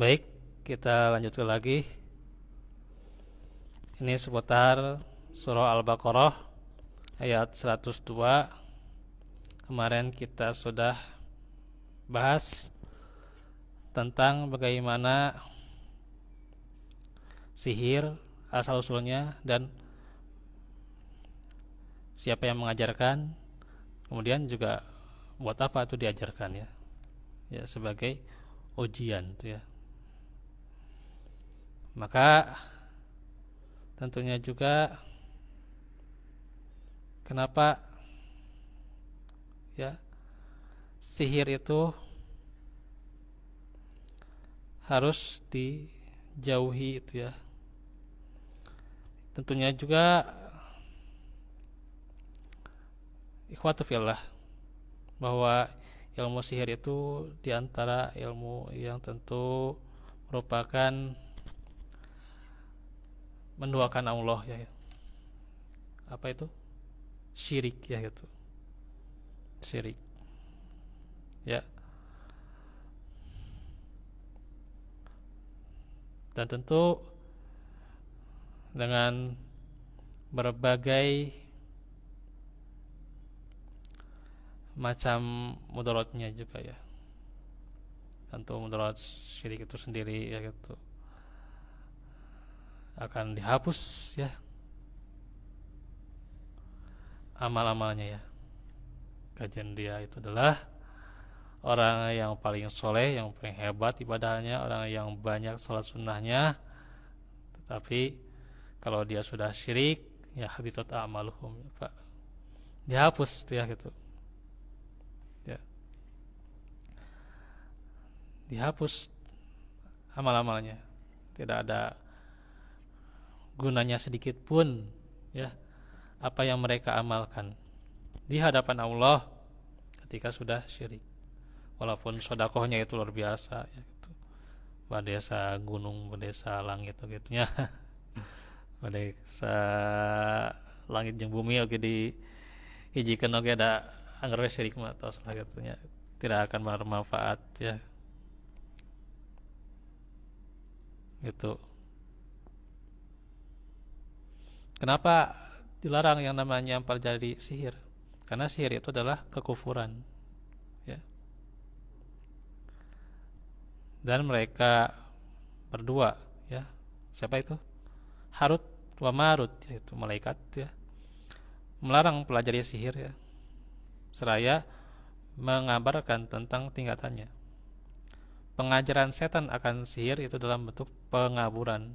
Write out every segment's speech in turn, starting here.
Baik, kita lanjutkan lagi. Ini seputar surah Al-Baqarah ayat 102. Kemarin kita sudah bahas tentang bagaimana sihir asal-usulnya dan siapa yang mengajarkan, kemudian juga buat apa itu diajarkan ya. Ya sebagai ujian itu ya. Maka tentunya juga kenapa ya sihir itu harus dijauhi itu ya. Tentunya juga ikhwatu fillah bahwa ilmu sihir itu diantara ilmu yang tentu merupakan menduakan Allah ya. Apa itu? Syirik ya gitu. Syirik. Ya. Dan tentu dengan berbagai macam mudaratnya juga ya. Tentu mudarat syirik itu sendiri ya gitu akan dihapus ya amal-amalnya ya. Kajian dia itu adalah orang yang paling soleh, yang paling hebat ibadahnya, orang yang banyak salat sunnahnya. Tetapi kalau dia sudah syirik, ya habitat amaluhum, Pak. Dihapus tuh ya gitu. Ya, dihapus amal-amalnya. Tidak ada gunanya sedikit pun ya apa yang mereka amalkan di hadapan Allah ketika sudah syirik. Walaupun sodakohnya itu luar biasa ya gitu. Badesa gunung, badesa langit gitunya. Badesa langit jeung bumi oge di hijikeun oge ada anggar we syirik mah tos lah gitunya. Tidak akan bermanfaat ya. Gitu. Kenapa dilarang yang namanya mempelajari sihir? Karena sihir itu adalah kekufuran ya. Dan mereka berdua ya. Siapa itu? Harut wa Marut yaitu malaikat ya. Melarang pelajari sihir ya. Seraya mengabarkan tentang tingkatannya. Pengajaran setan akan sihir itu dalam bentuk pengaburan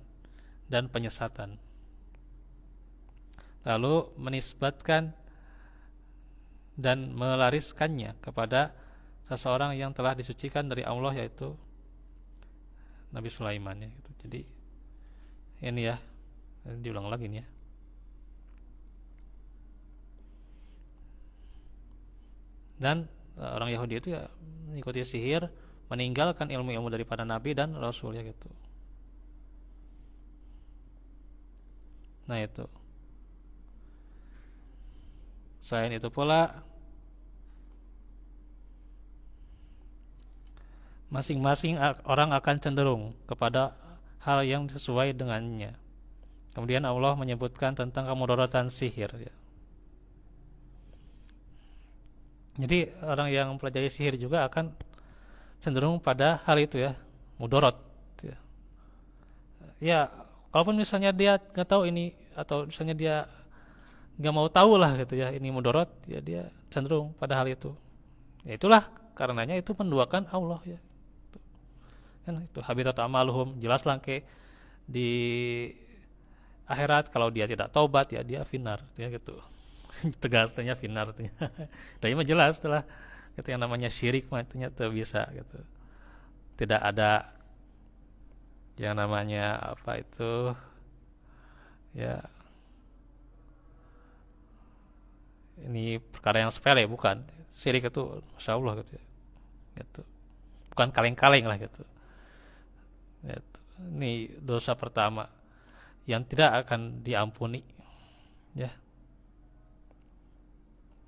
dan penyesatan. Lalu menisbatkan dan melariskannya kepada seseorang yang telah disucikan dari Allah yaitu Nabi Sulaiman ya gitu. Jadi ini ya diulang lagi nih ya. Dan orang Yahudi itu ya mengikuti sihir, meninggalkan ilmu-ilmu daripada Nabi dan Rasul ya gitu. Nah itu. Selain itu pula masing-masing orang akan cenderung kepada hal yang sesuai dengannya. Kemudian Allah menyebutkan tentang kemudaratan sihir ya. Jadi orang yang mempelajari sihir juga akan cenderung pada hal itu ya, mudarat ya. Ya, kalaupun misalnya dia nggak tahu ini atau misalnya dia nggak mau tahu lah gitu ya ini mudarat ya dia cenderung pada hal itu. Ya itulah karenanya itu menduakan Allah ya. Kan itu habitat amaluhum jelas lah ke di akhirat kalau dia tidak taubat ya dia finar ya gitu. Tegasnya finar tuh. Dan ini mah jelas setelah itu yang namanya syirik mah itu tuh bisa gitu. Tidak ada yang namanya apa itu ya ini perkara yang sepele bukan syirik itu masya Allah gitu ya gitu bukan kaleng-kaleng lah gitu. Gitu. Ini dosa pertama yang tidak akan diampuni ya.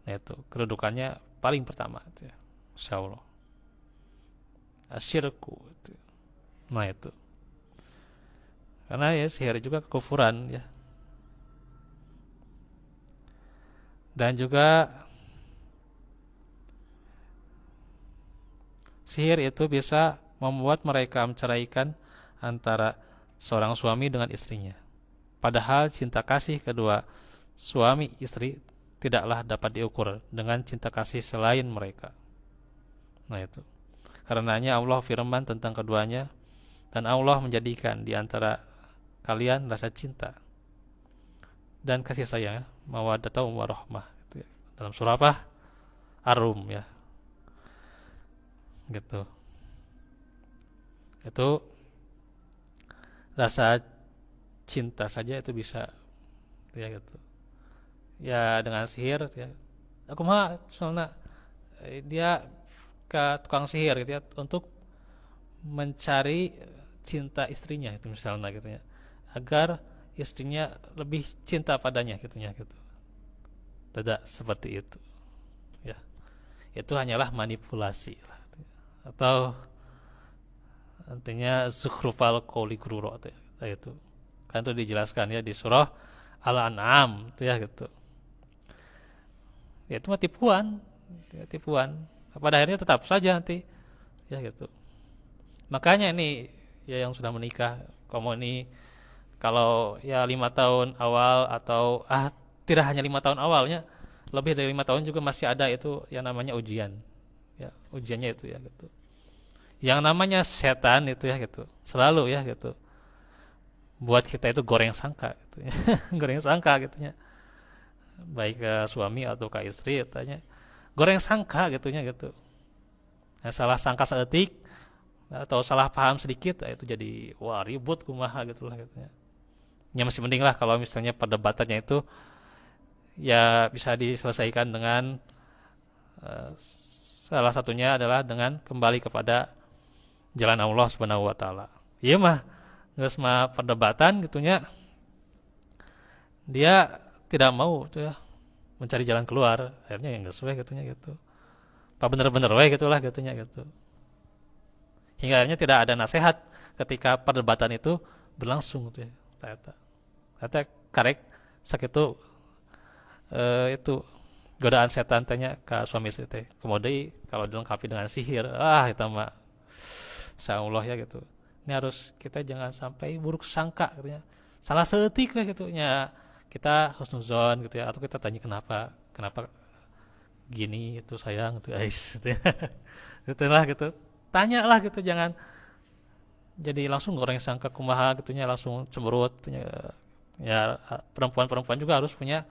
Nah, itu kedudukannya paling pertama itu ya masya Allah asyirku itu. Nah itu, karena ya sihir juga kekufuran ya. Dan juga sihir itu bisa membuat mereka menceraikan antara seorang suami dengan istrinya. Padahal cinta kasih kedua suami istri tidaklah dapat diukur dengan cinta kasih selain mereka. Nah itu. Karenanya Allah firman tentang keduanya, dan Allah menjadikan di antara kalian rasa cinta dan kasih sayang, mawaddah warahmah gitu ya. Dalam surah apa? Ar-Rum ya. Gitu. Itu rasa cinta saja itu bisa ya gitu. Ya dengan sihir ya. Aku mah soalnya dia ke tukang sihir gitu ya untuk mencari cinta istrinya itu misalnya gitu ya. Agar istrinya lebih cinta padanya gitu ya gitu. Tidak seperti itu. Ya. Itu hanyalah manipulasi lah. Atau artinya zukhrufal qawli ghurura itu. Kan itu dijelaskan ya di surah Al-An'am itu ya gitu. Ya itu mah tipuan, ya, tipuan. Pada akhirnya tetap saja nanti ya gitu. Makanya ini ya yang sudah menikah, kamu ini kalau ya 5 tahun awal atau tidak hanya 5 tahun awalnya, lebih dari 5 tahun juga masih ada itu yang namanya ujian. Ya ujiannya itu ya gitu. Yang namanya setan itu ya gitu, selalu ya gitu. Buat kita itu goreng sangka gitu ya. Goreng sangka gitu ya. Baik ke suami atau ke istri tanya goreng sangka gitunya gitu. Nah, salah sangka seetik atau salah paham sedikit itu jadi wah ribut kumaha gitulah gitu ya. Ya masih mending lah kalau misalnya perdebatannya itu ya bisa diselesaikan dengan salah satunya adalah dengan kembali kepada jalan Allah Subhanahu wa taala. Iya mah geus mah perdebatan gitunya. Dia tidak mau tuh ya mencari jalan keluar, akhirnya yang nggak sesuai gitunya gitu. Apa bener-bener we gitulah gitunya gitu. Hingga akhirnya tidak ada nasihat ketika perdebatan itu berlangsung gitu ya. Ternyata karek sakitu itu godaan setan tanya ke suami istri teh. Kemudian kalau dilengkapi dengan sihir, itu mah insyaallah ya gitu. Ini harus kita jangan sampai buruk sangka gitu ya. Salah seetik lah gitu ya. Kita husnuzon gitu ya, atau kita tanya kenapa gini itu sayang itu guys gitu ya. Gitulah gitu, tanya lah gitu, jangan jadi langsung goreng sangka kumaha gitunya langsung cemberut gitu ya. Perempuan juga harus punya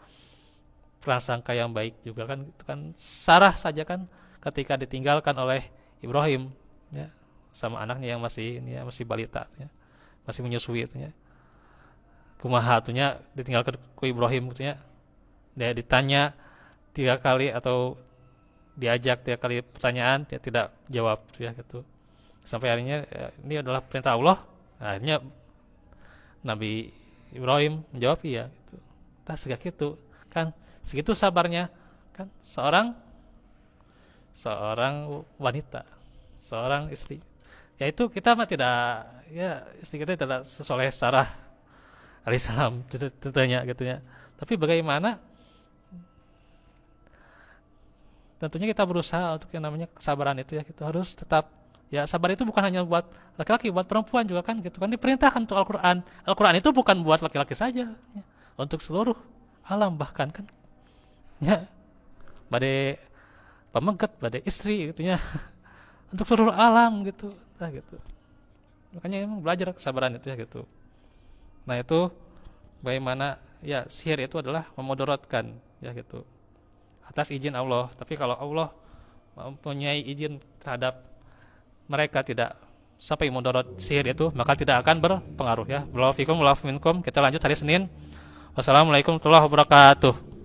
prasangka yang baik juga kan. Itu kan Sarah saja kan ketika ditinggalkan oleh Ibrahim ya sama anaknya yang masih balita ya, masih menyusui itu ya. Kumaha atunya ditinggalkan ku Ibrahim gitu ya. Dia ditanya 3 kali atau diajak 3 kali pertanyaan dia tidak jawab gitu ya gitu. Sampai akhirnya ya, ini adalah perintah Allah. Nah, akhirnya Nabi Ibrahim menjawab iya gitu. Tah segak gitu kan segitu sabarnya kan seorang wanita, seorang istri. Yaitu kita mah tidak ya istri kita tidak sesoleh Sarah alaihissalam tentunya gitu ya. Tapi bagaimana? Tentunya kita berusaha untuk yang namanya kesabaran itu ya. Kita harus tetap ya sabar itu bukan hanya buat laki-laki, buat perempuan juga kan gitu kan diperintahkan untuk Al-Qur'an. Al-Qur'an itu bukan buat laki-laki saja, ya. Untuk seluruh alam bahkan kan. Ya. Bade pemegat, bade istri gitu ya. Untuk seluruh alam gitu. Nah gitu. Makanya emang belajar kesabaran itu ya gitu. Nah itu bagaimana ya sihir itu adalah memudaratkan ya gitu atas izin Allah. Tapi kalau Allah mempunyai izin terhadap mereka tidak sampai mudarat sihir itu, maka tidak akan berpengaruh ya. Barakallahu fikum wa minkum. Kita lanjut hari Senin. Wassalamualaikum warahmatullahi wabarakatuh.